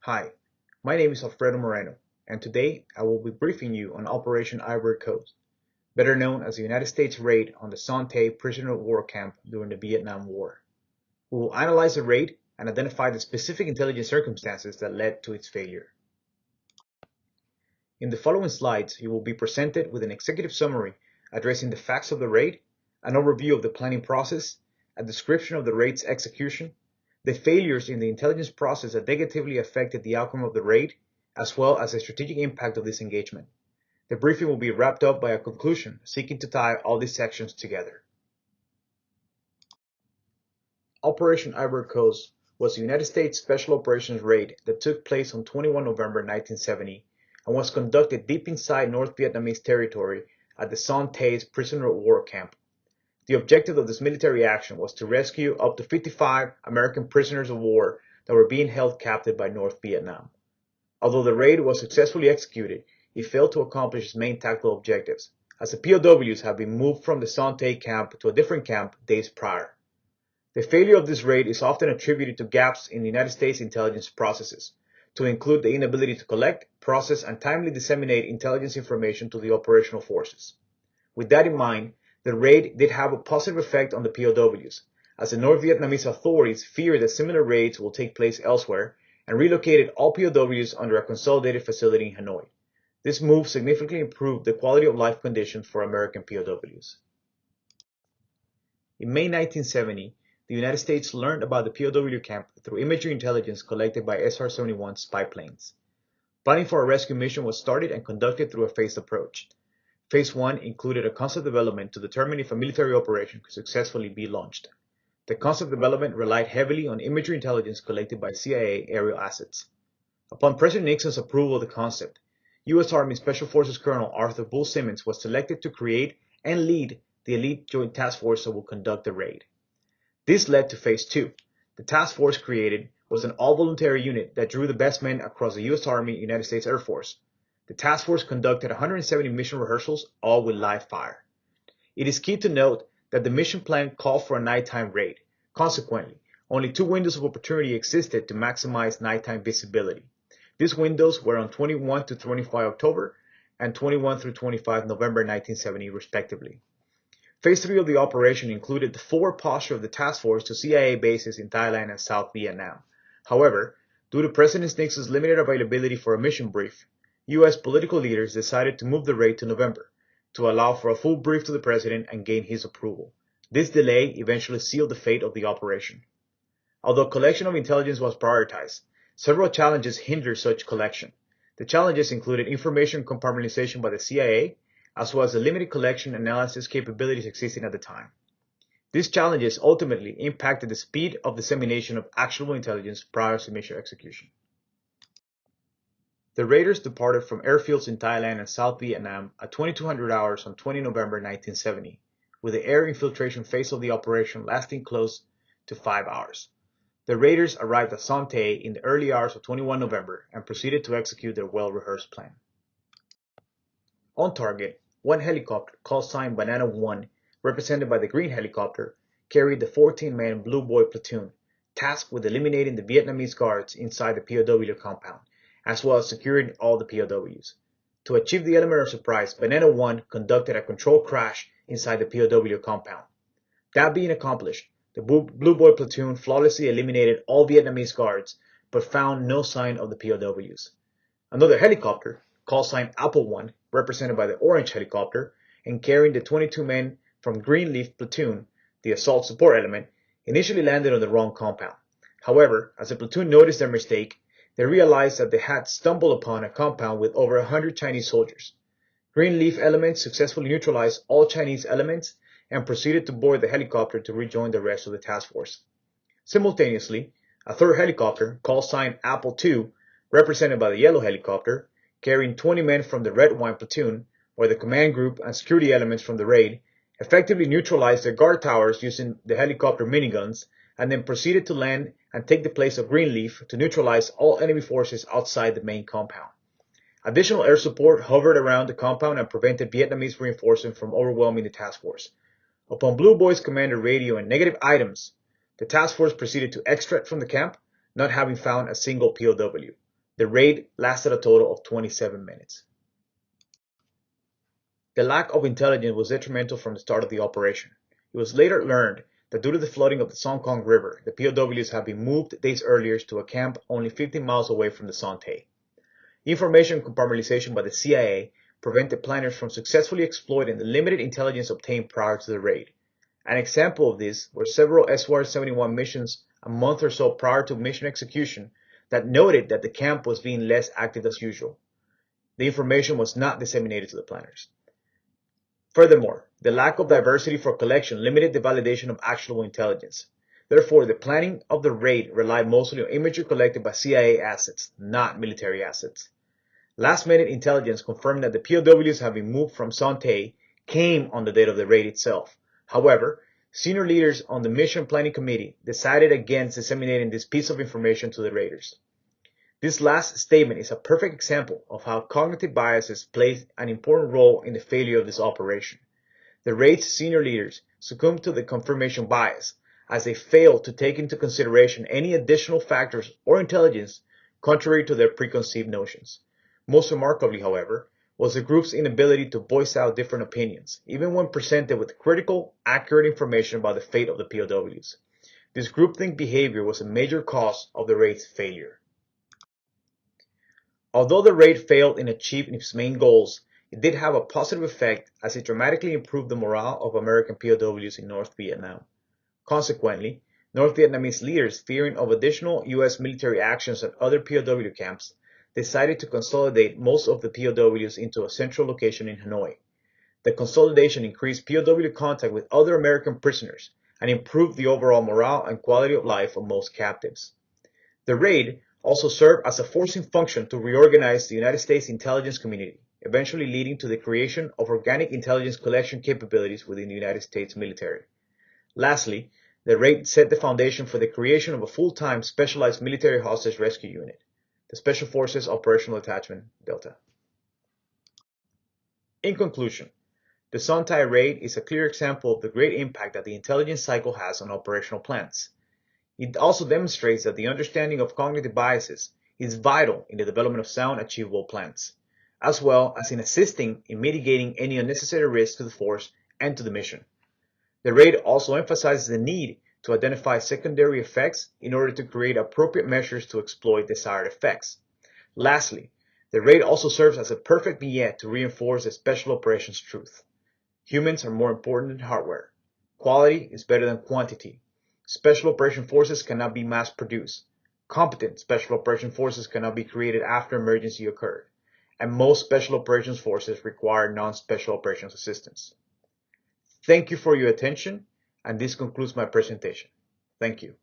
Hi, my name is Alfredo Moreno, and today I will be briefing you on Operation Ivory Coast, better known as the United States raid on the Son Tay prisoner of war camp during the Vietnam War. We will analyze the raid and identify the specific intelligence circumstances that led to its failure. In the following slides, you will be presented with an executive summary addressing the facts of the raid, an overview of the planning process, a description of the raid's execution, the failures in the intelligence process that negatively affected the outcome of the raid, as well as the strategic impact of this engagement. The briefing will be wrapped up by a conclusion seeking to tie all these sections together. Operation Ivory Coast was a United States Special Operations raid that took place on 21 November 1970 and was conducted deep inside North Vietnamese territory at the Son Tay's prisoner of war camp. The objective of this military action was to rescue up to 55 American prisoners of war that were being held captive by North Vietnam. Although the raid was successfully executed, it failed to accomplish its main tactical objectives, as the POWs had been moved from the Son Tay camp to a different camp days prior. The failure of this raid is often attributed to gaps in the United States intelligence processes, to include the inability to collect, process, and timely disseminate intelligence information to the operational forces. With that in mind, the raid did have a positive effect on the POWs, as the North Vietnamese authorities fear that similar raids will take place elsewhere and relocated all POWs under a consolidated facility in Hanoi. This move significantly improved the quality of life conditions for American POWs. In May 1970, the United States learned about the POW camp through imagery intelligence collected by SR-71 spy planes. Planning for a rescue mission was started and conducted through a phased approach. Phase 1 included a concept development to determine if a military operation could successfully be launched. The concept development relied heavily on imagery intelligence collected by CIA aerial assets. Upon President Nixon's approval of the concept, U.S. Army Special Forces Colonel Arthur Bull Simmons was selected to create and lead the elite joint task force that will conduct the raid. This led to Phase 2. The task force created was an all-voluntary unit that drew the best men across the U.S. Army and United States Air Force. The task force conducted 170 mission rehearsals, all with live fire. It is key to note that the mission plan called for a nighttime raid. Consequently, only two windows of opportunity existed to maximize nighttime visibility. These windows were on 21 to 25 October and 21 through 25 November 1970, respectively. Phase 3 of the operation included the forward posture of the task force to CIA bases in Thailand and South Vietnam. However, due to President Nixon's limited availability for a mission brief, U.S. political leaders decided to move the raid to November to allow for a full brief to the president and gain his approval. This delay eventually sealed the fate of the operation. Although collection of intelligence was prioritized, several challenges hindered such collection. The challenges included information compartmentalization by the CIA, as well as the limited collection and analysis capabilities existing at the time. These challenges ultimately impacted the speed of dissemination of actionable intelligence prior to mission execution. The raiders departed from airfields in Thailand and South Vietnam at 2200 hours on 20 November 1970, with the air infiltration phase of the operation lasting close to 5 hours. The raiders arrived at Son Tay in the early hours of 21 November and proceeded to execute their well-rehearsed plan. On target, one helicopter, call sign Banana 1, represented by the green helicopter, carried the 14-man Blue Boy platoon, tasked with eliminating the Vietnamese guards inside the POW compound, as well as securing all the POWs. To achieve the element of surprise, Banana 1 conducted a controlled crash inside the POW compound. That being accomplished, the Blue Boy platoon flawlessly eliminated all Vietnamese guards, but found no sign of the POWs. Another helicopter, call sign Apple 1, represented by the orange helicopter, and carrying the 22 men from Greenleaf platoon, the assault support element, initially landed on the wrong compound. However, as the platoon noticed their mistake, they realized that they had stumbled upon a compound with over 100 Chinese soldiers. Greenleaf elements successfully neutralized all Chinese elements and proceeded to board the helicopter to rejoin the rest of the task force. Simultaneously, a third helicopter, call sign Apple 2, represented by the yellow helicopter, carrying 20 men from the red wine platoon, or the command group and security elements from the raid, effectively neutralized their guard towers using the helicopter miniguns, and then proceeded to land and take the place of Greenleaf to neutralize all enemy forces outside the main compound. Additional air support hovered around the compound and prevented Vietnamese reinforcements from overwhelming the task force. Upon Blue Boy's commander radio and negative items, the task force proceeded to extract from the camp, not having found a single POW. The raid lasted a total of 27 minutes. The lack of intelligence was detrimental from the start of the operation. It was later learned that due to the flooding of the Son River, the POWs had been moved days earlier to a camp only 15 miles away from the Son Tay. Information compartmentalization by the CIA prevented planners from successfully exploiting the limited intelligence obtained prior to the raid. An example of this were several SR-71 missions a month or so prior to mission execution that noted that the camp was being less active as usual. The information was not disseminated to the planners. Furthermore, the lack of diversity for collection limited the validation of actionable intelligence. Therefore, the planning of the raid relied mostly on imagery collected by CIA assets, not military assets. Last-minute intelligence confirmed that the POWs having moved from Son Tay came on the date of the raid itself. However, senior leaders on the Mission Planning Committee decided against disseminating this piece of information to the raiders. This last statement is a perfect example of how cognitive biases played an important role in the failure of this operation. The raid's senior leaders succumbed to the confirmation bias as they failed to take into consideration any additional factors or intelligence contrary to their preconceived notions. Most remarkably, however, was the group's inability to voice out different opinions, even when presented with critical, accurate information about the fate of the POWs. This groupthink behavior was a major cause of the raid's failure. Although the raid failed in achieving its main goals, it did have a positive effect as it dramatically improved the morale of American POWs in North Vietnam. Consequently, North Vietnamese leaders, fearing of additional U.S. military actions at other POW camps, decided to consolidate most of the POWs into a central location in Hanoi. The consolidation increased POW contact with other American prisoners and improved the overall morale and quality of life of most captives. The raid also served as a forcing function to reorganize the United States intelligence community, eventually leading to the creation of organic intelligence collection capabilities within the United States military. Lastly, the raid set the foundation for the creation of a full-time specialized military hostage rescue unit, the Special Forces Operational Detachment, Delta. In conclusion, the Son Tay raid is a clear example of the great impact that the intelligence cycle has on operational plans. It also demonstrates that the understanding of cognitive biases is vital in the development of sound, achievable plans, as well as in assisting in mitigating any unnecessary risks to the force and to the mission. The raid also emphasizes the need to identify secondary effects in order to create appropriate measures to exploit desired effects. Lastly, the raid also serves as a perfect vignette to reinforce the special operations truth. Humans are more important than hardware. Quality is better than quantity. Special operation forces cannot be mass-produced. Competent special operation forces cannot be created after emergency occurred. And most special operations forces require non-special operations assistance. Thank you for your attention, and this concludes my presentation. Thank you.